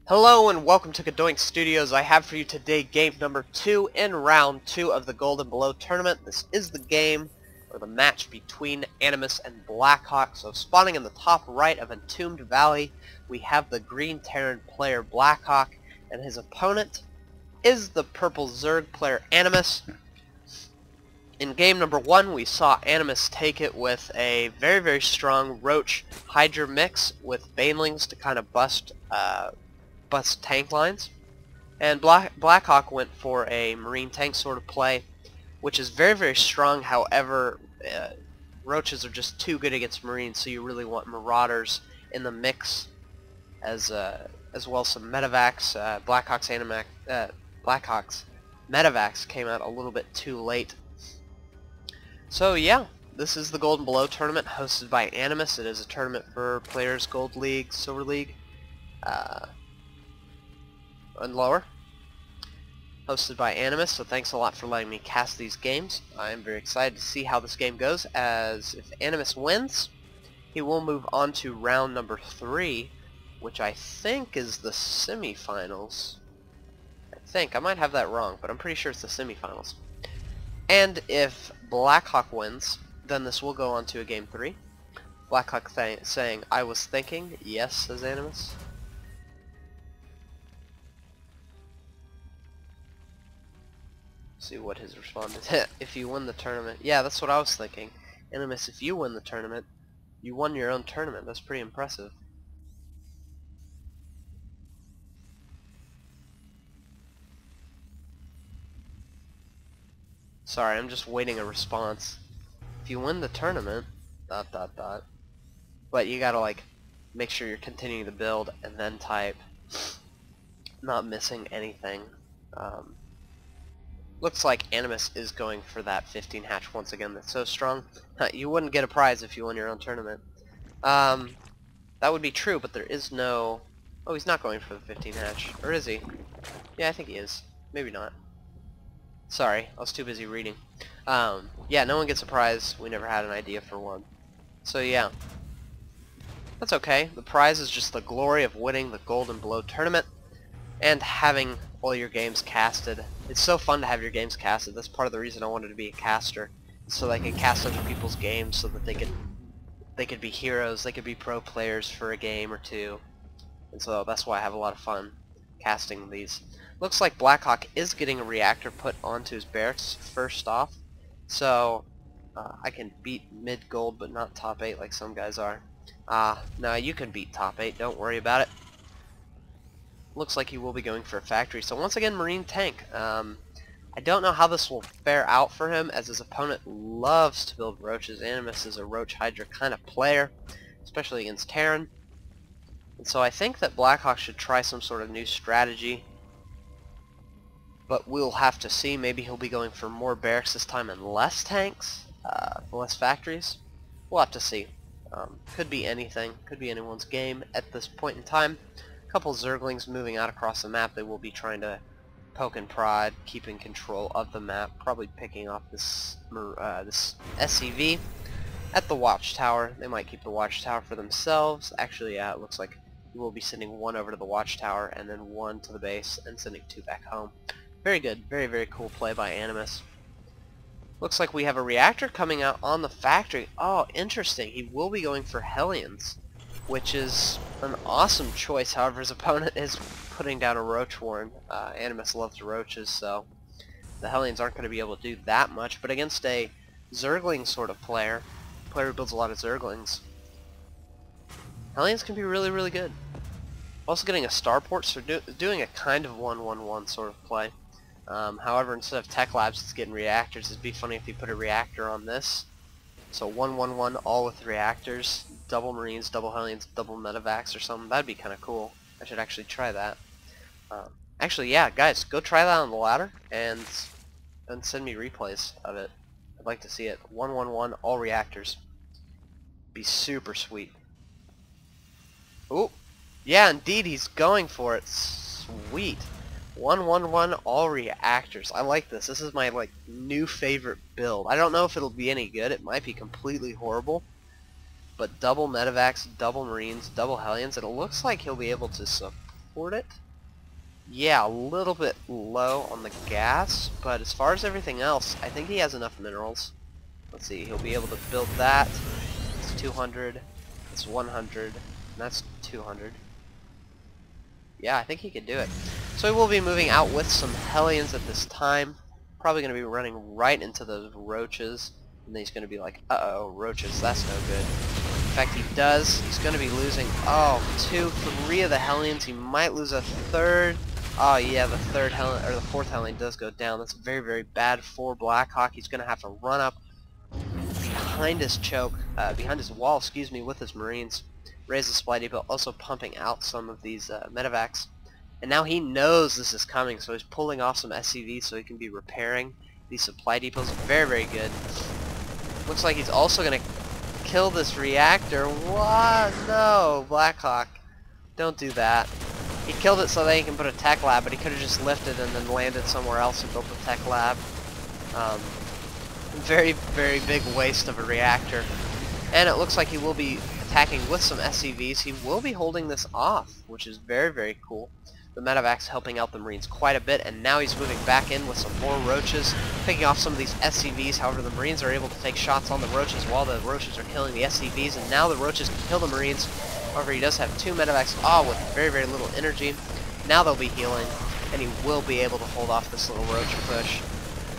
Hello and welcome to CadoinkStudios. I have for you today game number 2 in round 2 of the Gold and Below tournament. This is the game, or the match between Animus and Blackhawk. So spawning in the top right of Entombed Valley, we have the green Terran player Blackhawk, and his opponent is the purple Zerg player Animus. In game number 1, we saw Animus take it with a very strong Roach Hydra mix with Banelings to kind of bust tank lines, and Blackhawk went for a marine tank sort of play, which is very strong. However, roaches are just too good against marines, so you really want marauders in the mix, as well as some medevacs. Blackhawk's medevacs came out a little bit too late. So yeah, this is the Gold and Below tournament hosted by Animus. It is a tournament for players Gold League, Silver League, and lower, hosted by Animus. So thanks a lot for letting me cast these games. I am very excited to see how this game goes, as if Animus wins, he will move on to round number 3, which I think is the semifinals. I might have that wrong, but I'm pretty sure it's the semifinals. And if Blackhawk wins, then this will go on to a game 3. Blackhawk saying, "I was thinking." Yes, says Animus. See what his response is. If you win the tournament. Yeah, that's what I was thinking. Animus, if you win the tournament, you won your own tournament. That's pretty impressive. Sorry, I'm just waiting a response. If you win the tournament, ... But you gotta, like, make sure you're continuing to build and then type. Not missing anything. Looks like Animus is going for that 15 hatch once again. That's so strong. You wouldn't get a prize if you won your own tournament. That would be true, but there is no... Oh, he's not going for the 15 hatch. Or is he? Yeah, I think he is. Maybe not. Sorry, I was too busy reading. Yeah, no one gets a prize. We never had an idea for one. So yeah. That's okay. The prize is just the glory of winning the Gold and Below tournament and having all your games casted. It's so fun to have your games casted. That's part of the reason I wanted to be a caster, so that I could cast other people's games, so that they could be heroes, they could be pro players for a game or two. And so that's why I have a lot of fun casting these. Looks like Blackhawk is getting a reactor put onto his barracks first off, so I can beat mid gold but not top 8 like some guys are. No, you can beat top 8, don't worry about it. Looks like he will be going for a factory. So once again, marine tank. I don't know how this will fare out for him, as his opponent loves to build roaches. Animus is a roach hydra kind of player, especially against Terran. And so I think that Blackhawk should try some sort of new strategy, but we'll have to see. Maybe he'll be going for more barracks this time and less tanks, less factories. We'll have to see. Could be anything. Could be anyone's game at this point in time. A couple Zerglings moving out across the map. They will be trying to poke and prod, keeping control of the map. Probably picking off this SCV at the watchtower. They might keep the watchtower for themselves. Actually, yeah, it looks like we will be sending one over to the watchtower and then one to the base and sending 2 back home. Very good. Very cool play by Animus. Looks like we have a reactor coming out on the factory. Oh, interesting. He will be going for Hellions, which is an awesome choice. However, his opponent is putting down a roach warren. Animus loves roaches, so the Hellions aren't going to be able to do that much. But against a Zergling sort of player who builds a lot of Zerglings, Hellions can be really good. Also getting a starport, so doing a kind of 1-1-1 sort of play. However, instead of tech labs, it's getting reactors. It'd be funny if you put a reactor on this. So 1-1-1, all with reactors, double marines, double Hellions, double medevacs or something. That'd be kind of cool. I should actually try that. Actually, yeah, guys, go try that on the ladder and send me replays of it. I'd like to see it. 1-1-1, all reactors. Be super sweet. Oh, yeah, indeed, he's going for it. Sweet. 1-1-1, all reactors. I like this. This is my new favorite build. I don't know if it'll be any good. It might be completely horrible. But double medevacs, double marines, double Hellions, and it looks like he'll be able to support it. Yeah, a little bit low on the gas, but as far as everything else, I think he has enough minerals. Let's see, he'll be able to build that. It's 200, it's 100, and that's 200. Yeah, I think he could do it. So he will be moving out with some Hellions at this time. Probably going to be running right into those roaches. And then he's going to be like, uh-oh, roaches, that's no good. In fact, he does. He's going to be losing, 3 of the Hellions. He might lose a third. Oh yeah, the third Hellion, or the fourth Hellion does go down. That's very, very bad for Blackhawk. He's going to have to run up behind his behind his wall, excuse me, with his Marines. Raise the supply depot, also pumping out some of these medevacs. And now he knows this is coming, so he's pulling off some SCVs so he can be repairing these supply depots. Very, very good. Looks like he's also going to kill this reactor. What? No, Blackhawk. Don't do that. He killed it so that he can put a tech lab, but he could have just lifted and then landed somewhere else and built a tech lab. Very, very big waste of a reactor. And it looks like he will be attacking with some SCVs. He will be holding this off, which is very, very cool. The medevac's helping out the Marines quite a bit, and now he's moving back in with some more roaches, picking off some of these SCVs. However, the Marines are able to take shots on the roaches while the roaches are killing the SCVs, and now the roaches can kill the Marines. However, he does have 2 medevacs, with very, very little energy. Now they'll be healing, and he will be able to hold off this little roach push.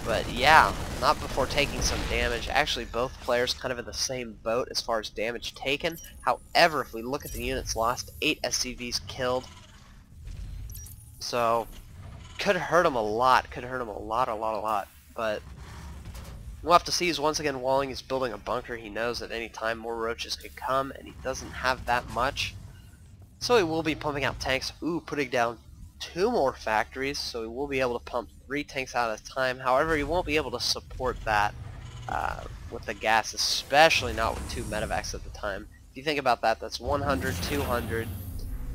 But yeah, not before taking some damage. Actually, both players kind of in the same boat as far as damage taken. However, if we look at the units lost, 8 SCVs killed. So, could hurt him a lot. Could hurt him a lot. But we'll have to see. He's once again walling. He's building a bunker. He knows at any time more roaches could come, and he doesn't have that much. So he will be pumping out tanks. Putting down 2 more factories. So he will be able to pump 3 tanks out at a time. However, he won't be able to support that with the gas, especially not with 2 medevacs at the time. If you think about that, that's 100, 200,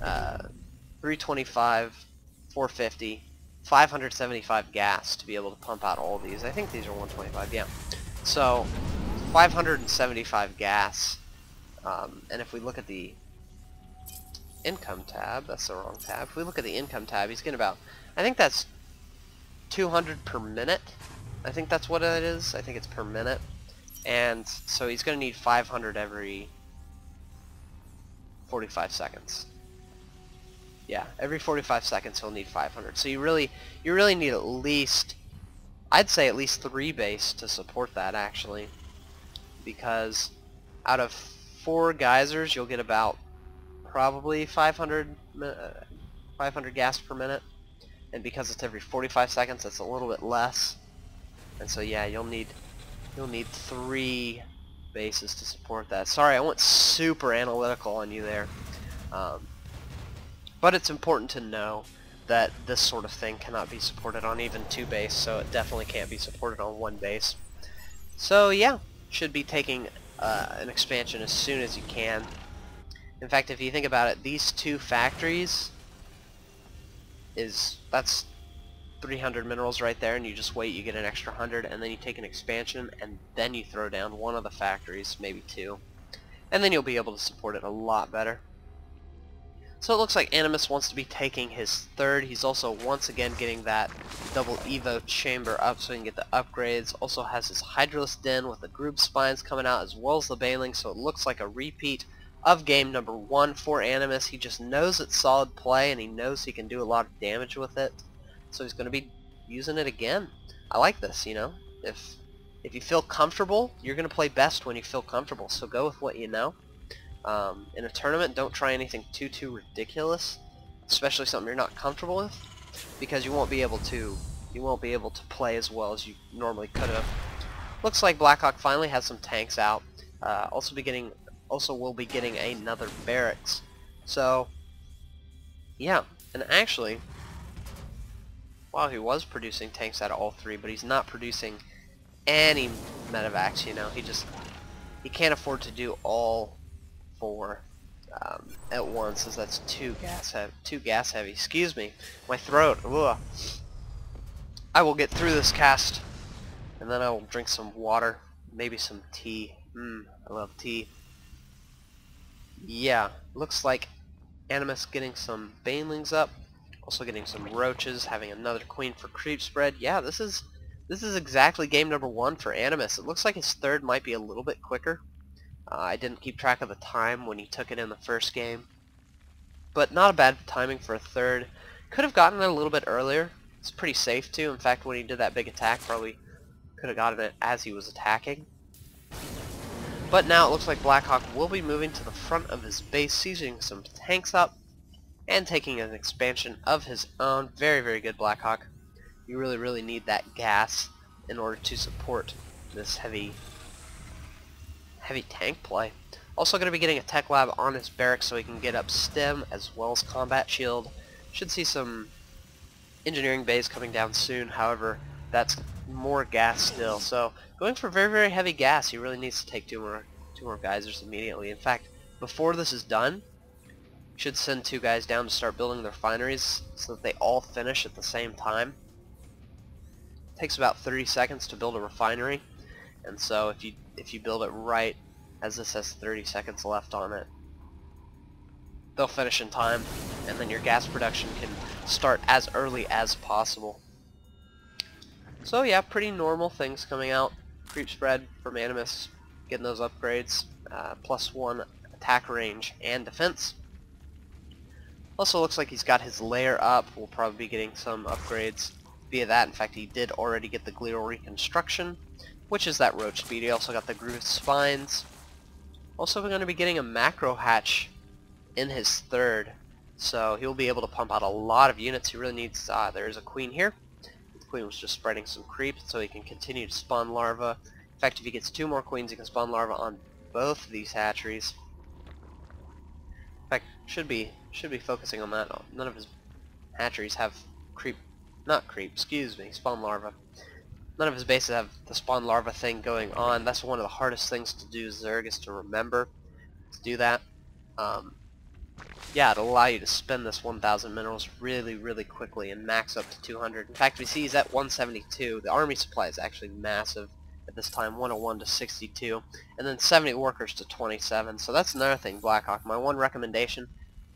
325, 450, 575 gas to be able to pump out all these. I think these are 125, yeah. So 575 gas, and if we look at the income tab, that's the wrong tab. If we look at the income tab, he's getting about, I think that's 200 per minute. I think that's what it is. I think it's per minute. And so he's going to need 500 every 45 seconds. Yeah, every 45 seconds he'll need 500. So you really need at least, I'd say at least 3 base to support that, actually, because out of 4 geysers you'll get about probably 500 gas per minute, and because it's every 45 seconds, that's a little bit less. And so yeah, you'll need 3 bases to support that. Sorry, I went super analytical on you there. But it's important to know that this sort of thing cannot be supported on even 2 base, so it definitely can't be supported on 1 base. So yeah, should be taking an expansion as soon as you can. In fact, if you think about it, these 2 factories that's 300 minerals right there, and you just wait, you get an extra 100, and then you take an expansion, and then you throw down 1 of the factories, maybe 2, and then you'll be able to support it a lot better. So it looks like Animus wants to be taking his 3rd. He's also once again getting that double Evo chamber up so he can get the upgrades. Also has his Hydralis Den with the group spines coming out, as well as the Baling, so it looks like a repeat of game number 1 for Animus. He just knows it's solid play, and he knows he can do a lot of damage with it. So he's going to be using it again. I like this, you know. If you feel comfortable, you're going to play best when you feel comfortable, so go with what you know. In a tournament, don't try anything too ridiculous, especially something you're not comfortable with, because you won't be able to play as well as you normally could have. Looks like Blackhawk finally has some tanks out. Also will be getting another barracks. So yeah, and actually, wow, he was producing tanks out of all 3, but he's not producing any medevacs. You know, he can't afford to do all 4 at once, as that's too gas heavy. Excuse me, my throat. Ugh. I will get through this cast, and then I will drink some water, maybe some tea. I love tea. Yeah, looks like Animus getting some banelings up, also getting some roaches, having another queen for creep spread. Yeah, this is exactly game number 1 for Animus. It looks like his third might be a little bit quicker. I didn't keep track of the time when he took it in the first game, but not a bad timing for a third. Could have gotten it a little bit earlier. It's pretty safe too. In fact, when he did that big attack, probably could have gotten it as he was attacking. But now it looks like Blackhawk will be moving to the front of his base, seizing some tanks up, and taking an expansion of his own. Very, very good, Blackhawk. You really, really need that gas in order to support this heavy tank play. Also going to be getting a tech lab on his barracks so he can get up stem as well as combat shield. Should see some engineering bays coming down soon. However, that's more gas still. So going for very, very heavy gas, he really needs to take two more geysers immediately. In fact, before this is done, he should send 2 guys down to start building their refineries so that they all finish at the same time. It takes about 30 seconds to build a refinery, and so if you build it right, as this has 30 seconds left on it, they'll finish in time, and then your gas production can start as early as possible. So yeah, pretty normal things coming out. Creep spread from Animus, getting those upgrades, +1 attack range and defense. Also looks like he's got his lair up. We'll probably be getting some upgrades via that. In fact, he did already get the glial reconstruction, which is that roach speed. He also got the grooved spines. Also, we're going to be getting a macro hatch in his third, so he'll be able to pump out a lot of units. He really needs, there's a queen here. The queen was just spreading some creep so he can continue to spawn larvae. In fact, if he gets 2 more queens, he can spawn larvae on both of these hatcheries. In fact, should be focusing on that. None of his hatcheries have spawn larvae. None of his bases have the spawn larva thing going on. That's one of the hardest things to do, Zerg, is to remember to do that. Yeah, it'll allow you to spend this 1,000 minerals really, really quickly and max up to 200. In fact, we see he's at 172. The army supply is actually massive at this time, 101 to 62, and then 70 workers to 27. So that's another thing, Blackhawk. My one recommendation,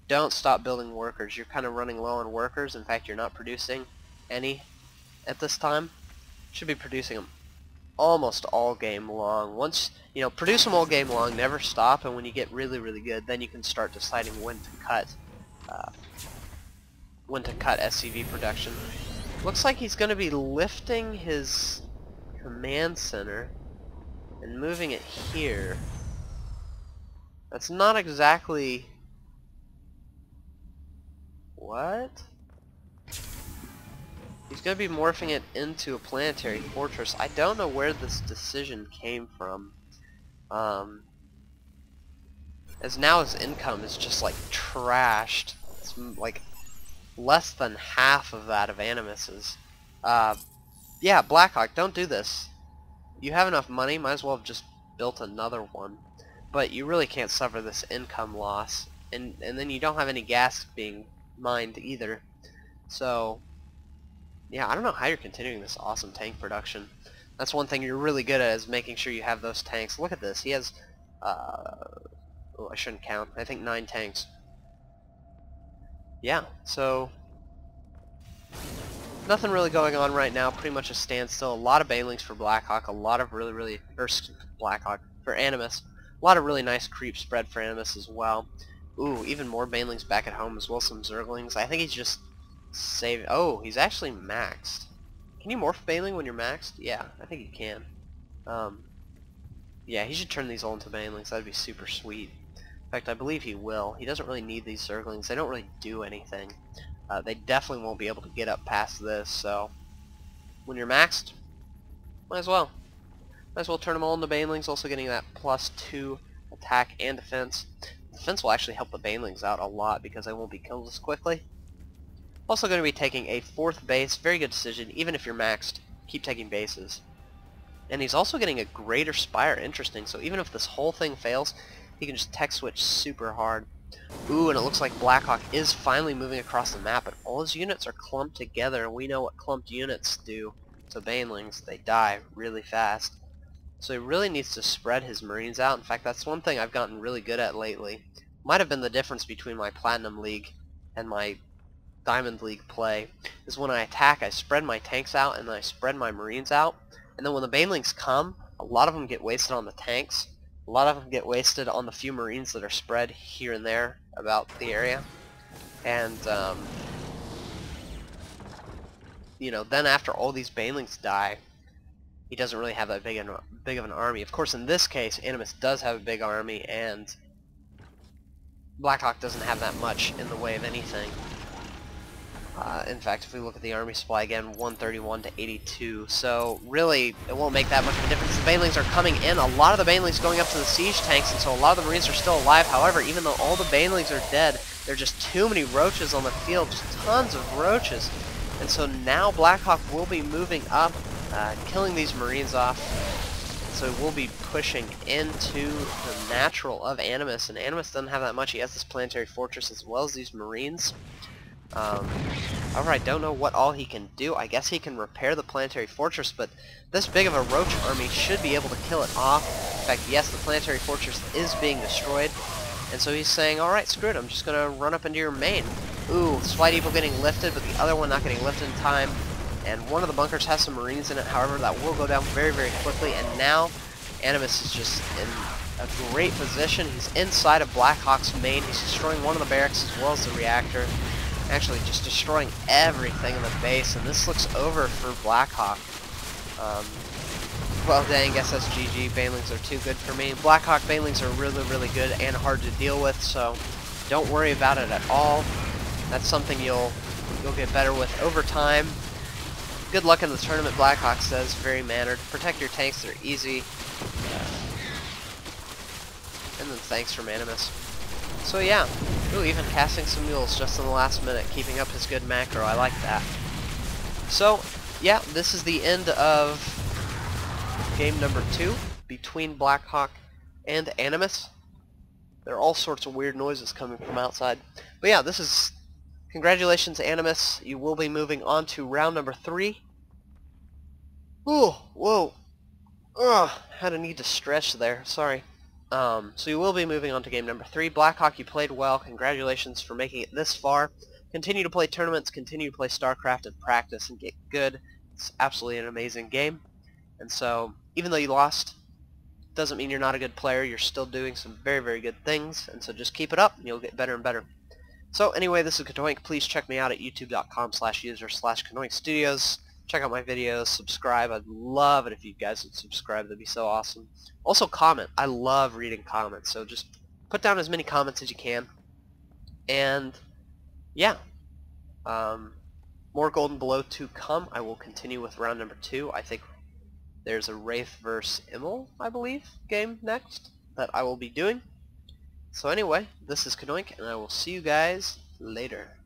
don't stop building workers. You're kind of running low on workers. In fact, you're not producing any at this time. Should be producing them almost all game long. Once, produce them all game long, never stop, and when you get really, really good, then you can start deciding when to cut SCV production. Looks like he's going to be lifting his command center and moving it here. That's not exactly... What? He's going to be morphing it into a planetary fortress. I don't know where this decision came from. As now his income is just like trashed. It's like less than half of that of Animus's. Yeah, Blackhawk, don't do this. You have enough money, might as well have just built another one. But you really can't suffer this income loss. And then you don't have any gas being mined either. So... yeah, I don't know how you're continuing this awesome tank production. That's one thing you're really good at, is making sure you have those tanks. Look at this. He has, oh, I shouldn't count. I think 9 tanks. Yeah, so nothing really going on right now. Pretty much a standstill. A lot of banelings for Blackhawk. A lot of Blackhawk for Animus. A lot of really nice creep spread for Animus as well. Ooh, even more banelings back at home as well. Some zerglings. I think he's just save. Oh, he's actually maxed. Can you morph baneling when you're maxed? Yeah, I think you can. Yeah, he should turn these all into banelings. That'd be super sweet. In fact, I believe he will. He doesn't really need these zerglings. They don't really do anything. They definitely won't be able to get up past this, so when you're maxed, might as well. Might as well turn them all into banelings, also getting that +2 attack and defense. Defense will actually help the banelings out a lot because they won't be killed as quickly. Also going to be taking a 4th base. Very good decision. Even if you're maxed, keep taking bases. And he's also getting a greater spire. Interesting. So even if this whole thing fails, he can just tech switch super hard. Ooh, and it looks like Blackhawk is finally moving across the map, but all his units are clumped together, and we know what clumped units do to banelings. They die really fast. So he really needs to spread his marines out. In fact, that's one thing I've gotten really good at lately. might have been the difference between my Platinum League and my Diamond League play, is when I attack, I spread my tanks out and then I spread my Marines out, and then when the Banelings come, a lot of them get wasted on the tanks, a lot of them get wasted on the few Marines that are spread here and there about the area, and you know, then after all these Banelings die, he doesn't really have that big of an army. Of course, in this case, Animus does have a big army, and Blackhawk doesn't have that much in the way of anything. In fact, if we look at the army supply again, 131 to 82, so really it won't make that much of a difference. The Banelings are coming in, a lot of the Banelings going up to the siege tanks, and so a lot of the Marines are still alive. However, even though all the Banelings are dead, there are just too many roaches on the field, just tons of roaches. And so now Blackhawk will be moving up, killing these Marines off. So we'll be pushing into the natural of Animus, and Animus doesn't have that much. He has this planetary fortress as well as these Marines. However, I don't know what all he can do. I guess he can repair the planetary fortress, but this big of a roach army should be able to kill it off. In fact, yes, the planetary fortress is being destroyed, and so he's saying, alright, screw it, I'm just going to run up into your main. Ooh, Slight Eagle getting lifted, but the other one not getting lifted in time. And one of the bunkers has some Marines in it, however, that will go down very, very quickly. And now, Animus is just in a great position. He's inside of Blackhawk's main. He's destroying one of the barracks as well as the reactor. Actually, just destroying everything in the base. And this looks over for Blackhawk. Well, dang, guess that's GG. Banelings are too good for me. Blackhawk Banelings are really, really good and hard to deal with, so don't worry about it at all. That's something you'll get better with over time. Good luck in the tournament, Blackhawk says, very mannered. Protect your tanks, they're easy. And then thanks from Animus. So yeah, ooh, even casting some mules just in the last minute, keeping up his good macro, I like that. So, yeah, this is the end of game number 2 between Blackhawk and Animus. There are all sorts of weird noises coming from outside. But yeah, this is... Congratulations, Animus. You will be moving on to round number 3. Ooh, whoa. Ugh, had a need to stretch there. Sorry. So you will be moving on to game number 3. Blackhawk, you played well. Congratulations for making it this far. Continue to play tournaments, continue to play StarCraft and practice and get good. It's absolutely an amazing game. And so, even though you lost, doesn't mean you're not a good player. You're still doing some very, very good things. And so just keep it up and you'll get better and better. So anyway, this is Cadoink. Please check me out at youtube.com/user/CadoinkStudios. Check out my videos, subscribe. I'd love it if you guys would subscribe. That'd be so awesome. Also comment. I love reading comments. So just put down as many comments as you can. And yeah. More Golden Below to come. I will continue with round number 2. I think there's a Wraith vs. Immel, I believe, game next that I will be doing. So anyway, this is Cadoink, and I will see you guys later.